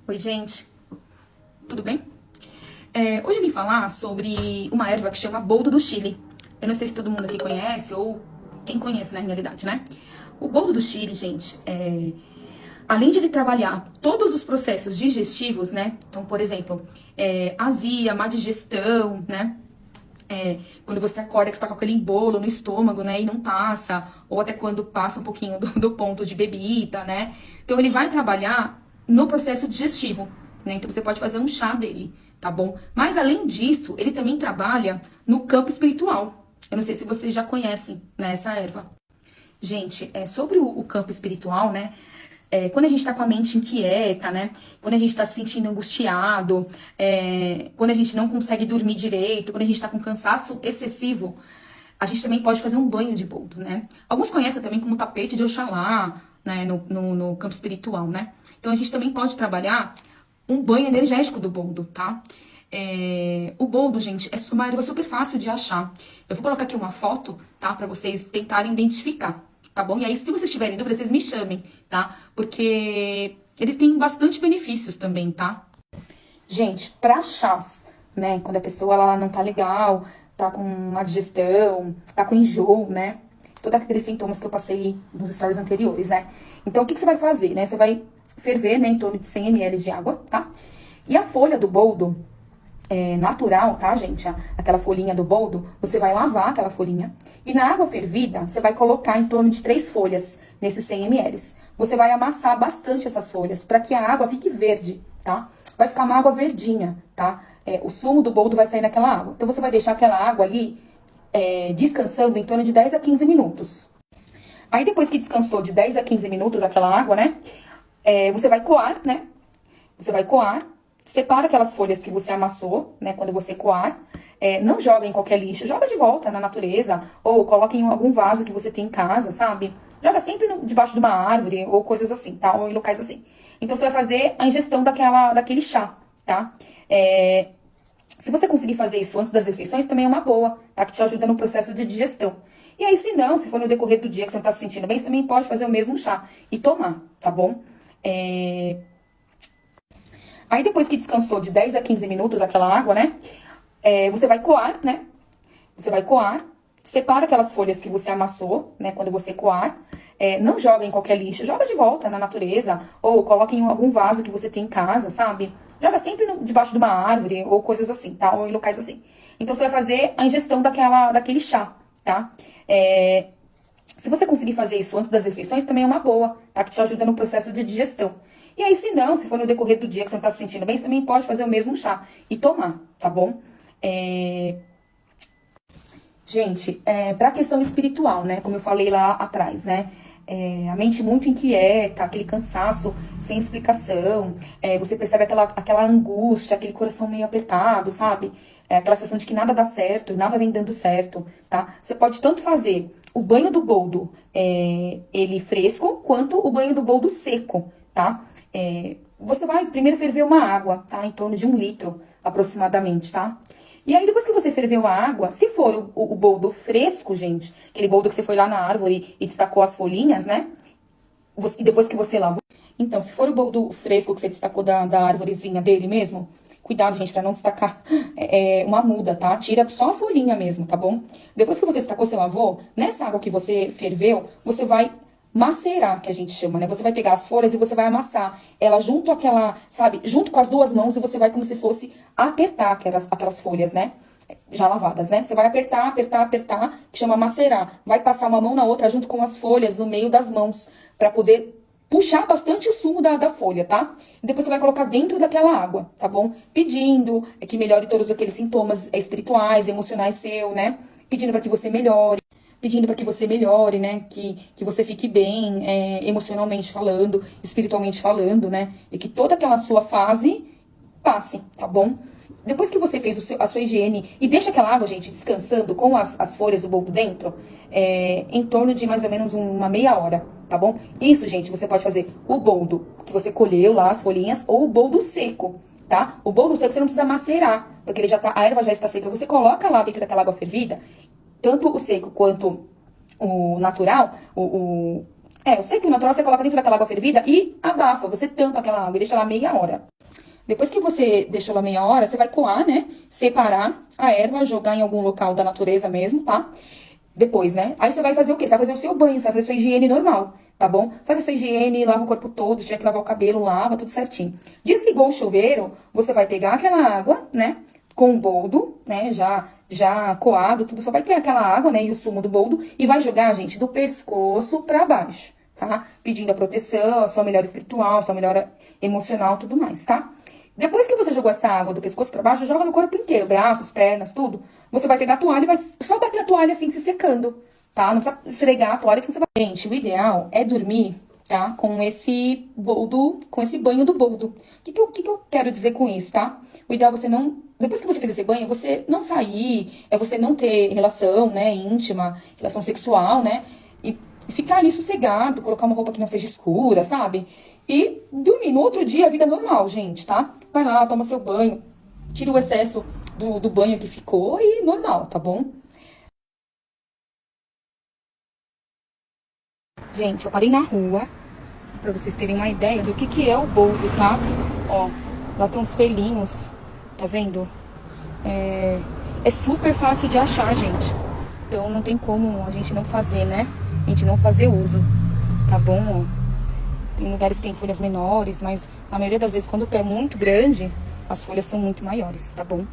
Oi, gente, tudo bem? Hoje eu vim falar sobre uma erva que chama boldo do Chile. Eu não sei se todo mundo aqui conhece ou quem conhece, na realidade, né? O boldo do Chile, gente, além de ele trabalhar todos os processos digestivos, né? Então, por exemplo, azia, má digestão, né? Quando você acorda que você tá com aquele embolo no estômago, né, e não passa, ou até quando passa um pouquinho do ponto de bebida, né? Então ele vai trabalhar no processo digestivo, né? Então você pode fazer um chá dele, tá bom? Mas além disso, ele também trabalha no campo espiritual. Eu não sei se vocês já conhecem, né, essa erva. Gente, sobre o campo espiritual, né? Quando a gente tá com a mente inquieta, né? Quando a gente tá se sentindo angustiado, quando a gente não consegue dormir direito, quando a gente tá com cansaço excessivo, a gente também pode fazer um banho de boldo, né? Alguns conhecem também como tapete de Oxalá, né? No campo espiritual, né? Então a gente também pode trabalhar um banho energético do boldo, tá? O boldo, gente, é uma erva super fácil de achar. Eu vou colocar aqui uma foto, tá? Pra vocês tentarem identificar, tá bom? E aí, se vocês tiverem dúvida, vocês me chamem, tá? Porque eles têm bastante benefícios também, tá? Gente, pra chás, né? Quando a pessoa ela não tá legal, tá com uma digestão, tá com enjoo, né? Todos aqueles sintomas que eu passei nos stories anteriores, né? Então, o que você vai fazer, né? Você vai ferver, né, em torno de 100 ml de água, tá? E a folha do boldo natural, tá, gente? Aquela folhinha do boldo, você vai lavar aquela folhinha. E na água fervida, você vai colocar em torno de 3 folhas nesses 100 ml. Você vai amassar bastante essas folhas para que a água fique verde, tá? Vai ficar uma água verdinha, tá? O sumo do boldo vai sair naquela água. Então, você vai deixar aquela água ali descansando em torno de 10 a 15 minutos. Aí, depois que descansou de 10 a 15 minutos aquela água, né? Você vai coar, né? Você vai coar. Separa aquelas folhas que você amassou, né, quando você coar. Não joga em qualquer lixo, joga de volta na natureza, ou coloca em algum vaso que você tem em casa, sabe? Joga sempre debaixo de uma árvore, ou coisas assim, tá? Ou em locais assim. Então, você vai fazer a ingestão daquele chá, tá? Se você conseguir fazer isso antes das refeições, também é uma boa, tá? Que te ajuda no processo de digestão. E aí, se não, se for no decorrer do dia que você não tá se sentindo bem, você também pode fazer o mesmo chá e tomar, tá bom? Aí, depois que descansou de 10 a 15 minutos aquela água, né? Você vai coar, né? Você vai coar. Separa aquelas folhas que você amassou, né? Quando você coar. Não joga em qualquer lixo. Joga de volta na natureza. Ou coloca em algum vaso que você tem em casa, sabe? Joga sempre debaixo de uma árvore ou coisas assim, tá? Ou em locais assim. Então, você vai fazer a ingestão daquele chá, tá? Se você conseguir fazer isso antes das refeições, também é uma boa, tá? Que te ajuda no processo de digestão. E aí, se não, se for no decorrer do dia que você não tá se sentindo bem, você também pode fazer o mesmo chá e tomar, tá bom? Gente, pra questão espiritual, né? Como eu falei lá atrás, né? A mente muito inquieta, aquele cansaço sem explicação, você percebe aquela angústia, aquele coração meio apertado, sabe? Aquela sensação de que nada dá certo, nada vem dando certo, tá? Você pode tanto fazer o banho do boldo, ele fresco, quanto o banho do boldo seco, tá? Você vai primeiro ferver uma água, tá? Em torno de 1 litro, aproximadamente, tá? E aí, depois que você ferveu a água, se for o boldo fresco, gente, aquele boldo que você foi lá na árvore e destacou as folhinhas, né? E depois que você lavou. Então, se for o boldo fresco que você destacou da árvorezinha dele mesmo, cuidado, gente, pra não destacar uma muda, tá? Tira só a folhinha mesmo, tá bom? Depois que você destacou, você lavou, nessa água que você ferveu, você vai macerar, que a gente chama, né? Você vai pegar as folhas e você vai amassar ela junto sabe, junto com as duas mãos, e você vai como se fosse apertar aquelas folhas, né? Já lavadas, né? Você vai apertar, apertar, apertar, que chama macerar. Vai passar uma mão na outra junto com as folhas no meio das mãos, pra poder puxar bastante o sumo da folha, tá? E depois você vai colocar dentro daquela água, tá bom? Pedindo que melhore todos aqueles sintomas espirituais, emocionais seu, né? Pedindo pra que você melhore. Pedindo para que você melhore, né? Que você fique bem, emocionalmente falando, espiritualmente falando, né? E que toda aquela sua fase passe, tá bom? Depois que você fez a sua higiene e deixa aquela água, gente, descansando com as folhas do boldo dentro, em torno de mais ou menos uma meia hora, tá bom? Isso, gente, você pode fazer o boldo que você colheu lá, as folhinhas, ou o boldo seco, tá? O boldo seco você não precisa macerar, porque a erva já está seca. Você coloca lá dentro daquela água fervida, tanto o seco quanto o natural, o seco e o natural você coloca dentro daquela água fervida e abafa, você tampa aquela água e deixa lá meia hora. Depois que você deixou ela meia hora, você vai coar, né? Separar a erva, jogar em algum local da natureza mesmo, tá? Depois, né? Aí você vai fazer o quê? Você vai fazer o seu banho, você vai fazer a sua higiene normal, tá bom? Faz a sua higiene, lava o corpo todo, se tiver que lavar o cabelo, lava, tudo certinho. Desligou o chuveiro, você vai pegar aquela água, né? Com o boldo, né? Já coado, tudo, só vai ter aquela água, né? E o sumo do boldo, e vai jogar, gente, do pescoço pra baixo, tá? Pedindo a proteção, a sua melhora espiritual, a sua melhora emocional, tudo mais, tá? Depois que você jogou essa água do pescoço pra baixo, joga no corpo inteiro, braços, pernas, tudo. Você vai pegar a toalha e vai só bater a toalha assim, se secando, tá? Não precisa esfregar a toalha que você vai... Gente, o ideal é dormir, tá? Com esse boldo, com esse banho do boldo. O que eu quero dizer com isso, tá? O ideal é você não... Depois que você fez esse banho, você não sair, é você não ter relação, né, íntima, relação sexual, né? E ficar ali sossegado, colocar uma roupa que não seja escura, sabe? E dormir. No outro dia, a vida é normal, gente, tá? Vai lá, toma seu banho, tira o excesso do banho que ficou e normal, tá bom? Gente, eu parei na rua pra vocês terem uma ideia do que é o boldo, tá? Ó, lá tem uns pelinhos, tá vendo? É super fácil de achar, gente. Então não tem como a gente não fazer, né? A gente não fazer uso, tá bom? Tem lugares que tem folhas menores, mas na maioria das vezes, quando o pé é muito grande, as folhas são muito maiores, tá bom?